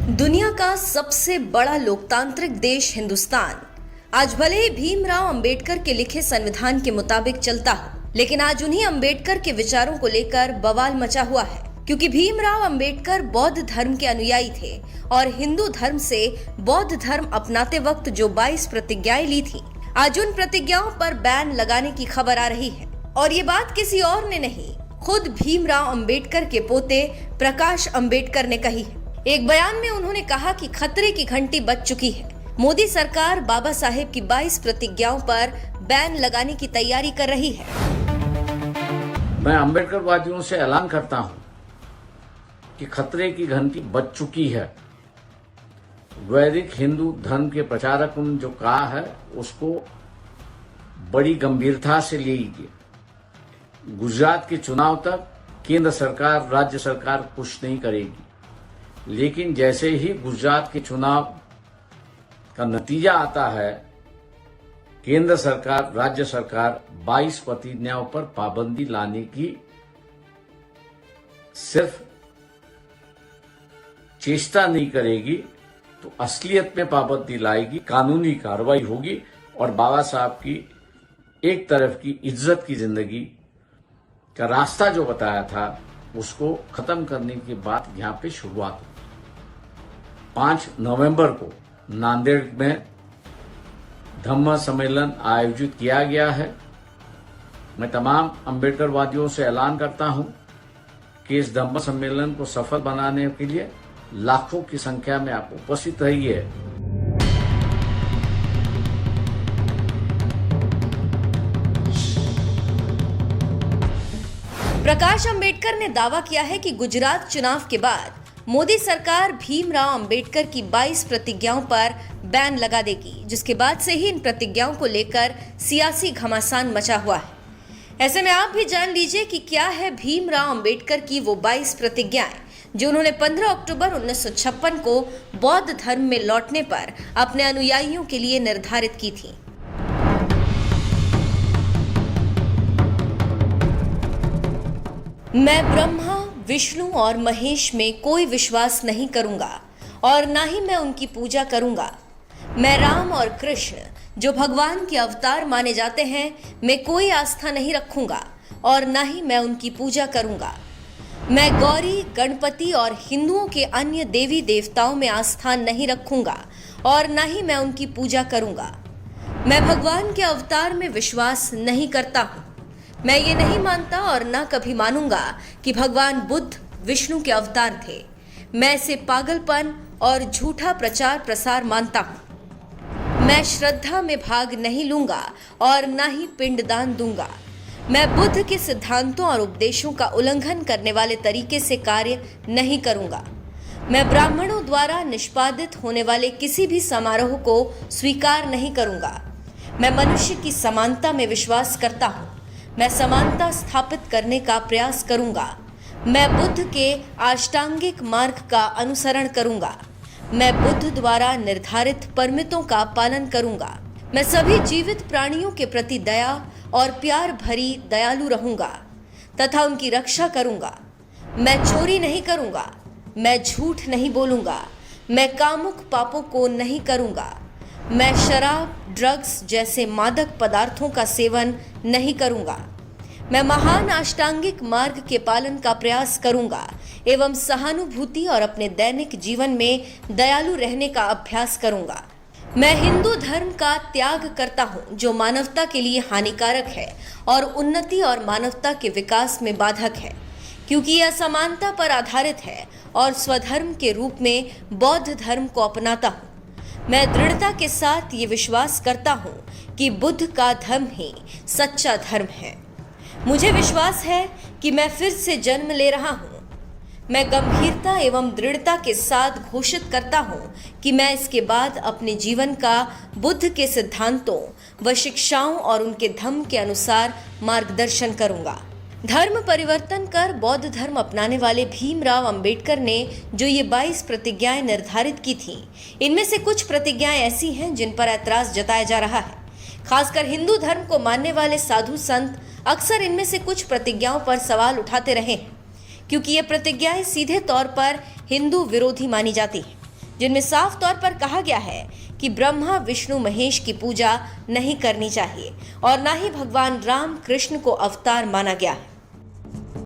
दुनिया का सबसे बड़ा लोकतांत्रिक देश हिंदुस्तान आज भले ही भीमराव अंबेडकर के लिखे संविधान के मुताबिक चलता हो, लेकिन आज उन्हीं अंबेडकर के विचारों को लेकर बवाल मचा हुआ है। क्योंकि भीमराव अंबेडकर बौद्ध धर्म के अनुयायी थे और हिंदू धर्म से बौद्ध धर्म अपनाते वक्त जो 22 प्रतिज्ञाएं ली थी, आज उन प्रतिज्ञाओं पर बैन लगाने की खबर आ रही है। और ये बात किसी और ने नहीं, खुद भीमराव अंबेडकर के पोते प्रकाश अंबेडकर ने कही है। एक बयान में उन्होंने कहा कि खतरे की घंटी बज चुकी है। मोदी सरकार बाबा साहेब की 22 प्रतिज्ञाओं पर बैन लगाने की तैयारी कर रही है। मैं अंबेडकरवादियों से ऐलान करता हूं कि खतरे की घंटी बज चुकी है। वैदिक हिंदू धर्म के प्रचारकों ने जो कहा है उसको बड़ी गंभीरता से लीजिए। गुजरात के चुनाव तक केंद्र सरकार, राज्य सरकार कुछ नहीं करेगी, लेकिन जैसे ही गुजरात के चुनाव का नतीजा आता है, केंद्र सरकार, राज्य सरकार 22 प्रतिज्ञाओं पर पाबंदी लाने की सिर्फ चेष्टा नहीं करेगी तो असलियत में पाबंदी लाएगी, कानूनी कार्रवाई होगी और बाबा साहब की एक तरफ की इज्जत की जिंदगी का रास्ता जो बताया था उसको खत्म करने की बात यहां पे शुरुआत हुई। 5 नवंबर को नांदेड़ में धम्म सम्मेलन आयोजित किया गया है। मैं तमाम अंबेडकरवादियों से ऐलान करता हूं कि इस धम्म सम्मेलन को सफल बनाने के लिए लाखों की संख्या में आप उपस्थित रहिए। प्रकाश अंबेडकर ने दावा किया है कि गुजरात चुनाव के बाद मोदी सरकार भीमराव अंबेडकर की 22 प्रतिज्ञाओं पर बैन लगा देगी, जिसके बाद से ही इन प्रतिज्ञाओं को लेकर सियासी घमासान मचा हुआ है। ऐसे में आप भी जान लीजिए कि क्या है भीमराव अंबेडकर की वो 22 प्रतिज्ञाएं जो उन्होंने 15 अक्टूबर 1956 को बौद्ध धर्म में लौटने पर अपने अनुयायियों के लिए निर्धारित की थी। मैं ब्रह्मा, विष्णु और महेश में कोई विश्वास नहीं करूंगा और ना ही मैं उनकी पूजा करूंगा। मैं राम और कृष्ण जो भगवान के अवतार माने जाते हैं में कोई आस्था नहीं रखूंगा और ना ही मैं उनकी पूजा करूंगा। मैं गौरी, गणपति और हिंदुओं के अन्य देवी देवताओं में आस्था नहीं रखूंगा और ना ही मैं उनकी पूजा करूंगा। मैं भगवान के अवतार में विश्वास नहीं करता हूं। मैं ये नहीं मानता और ना कभी मानूंगा कि भगवान बुद्ध विष्णु के अवतार थे। मैं इसे पागलपन और झूठा प्रचार प्रसार मानता हूं। मैं श्रद्धा में भाग नहीं लूंगा और ना ही पिंडदान दूंगा। मैं बुद्ध के सिद्धांतों और उपदेशों का उल्लंघन करने वाले तरीके से कार्य नहीं करूंगा। मैं ब्राह्मणों द्वारा निष्पादित होने वाले किसी भी समारोह को स्वीकार नहीं करूंगा। मैं मनुष्य की समानता में विश्वास करता हूं। मैं समानता स्थापित करने का प्रयास करूंगा। मैं बुद्ध के अष्टांगिक मार्ग का अनुसरण करूंगा। मैं बुद्ध द्वारा निर्धारित परमितों का पालन करूंगा। मैं सभी जीवित प्राणियों के प्रति दया और प्यार भरी दयालु रहूंगा तथा उनकी रक्षा करूंगा। मैं चोरी नहीं करूंगा। मैं झूठ नहीं बोलूंगा। मैं कामुक पापों को नहीं करूंगा। मैं शराब, ड्रग्स जैसे मादक पदार्थों का सेवन नहीं करूंगा। मैं महान अष्टांगिक मार्ग के पालन का प्रयास करूंगा एवं सहानुभूति और अपने दैनिक जीवन में दयालु रहने का अभ्यास करूंगा। मैं हिंदू धर्म का त्याग करता हूं जो मानवता के लिए हानिकारक है और उन्नति और मानवता के विकास में बाधक है, क्योंकि यह असमानता पर आधारित है और स्वधर्म के रूप में बौद्ध धर्म को अपनाता हूं। मैं दृढ़ता के साथ ये विश्वास करता हूँ कि बुद्ध का धर्म ही सच्चा धर्म है। मुझे विश्वास है कि मैं फिर से जन्म ले रहा हूँ। मैं गंभीरता एवं दृढ़ता के साथ घोषित करता हूँ कि मैं इसके बाद अपने जीवन का बुद्ध के सिद्धांतों व शिक्षाओं और उनके धम्म के अनुसार मार्गदर्शन करूँगा। धर्म परिवर्तन कर बौद्ध धर्म अपनाने वाले भीमराव अंबेडकर ने जो ये 22 प्रतिज्ञाएं निर्धारित की थी, इनमें से कुछ प्रतिज्ञाएं ऐसी हैं जिन पर ऐतराज जताया जा रहा है। खासकर हिंदू धर्म को मानने वाले साधु संत अक्सर इनमें से कुछ प्रतिज्ञाओं पर सवाल उठाते रहे हैं, क्योंकि ये प्रतिज्ञाएं सीधे तौर पर हिंदू विरोधी मानी जाती हैं। जिनमें साफ तौर पर कहा गया है कि ब्रह्मा विष्णु महेश की पूजा नहीं करनी चाहिए और न ही भगवान राम कृष्ण को अवतार माना गया है।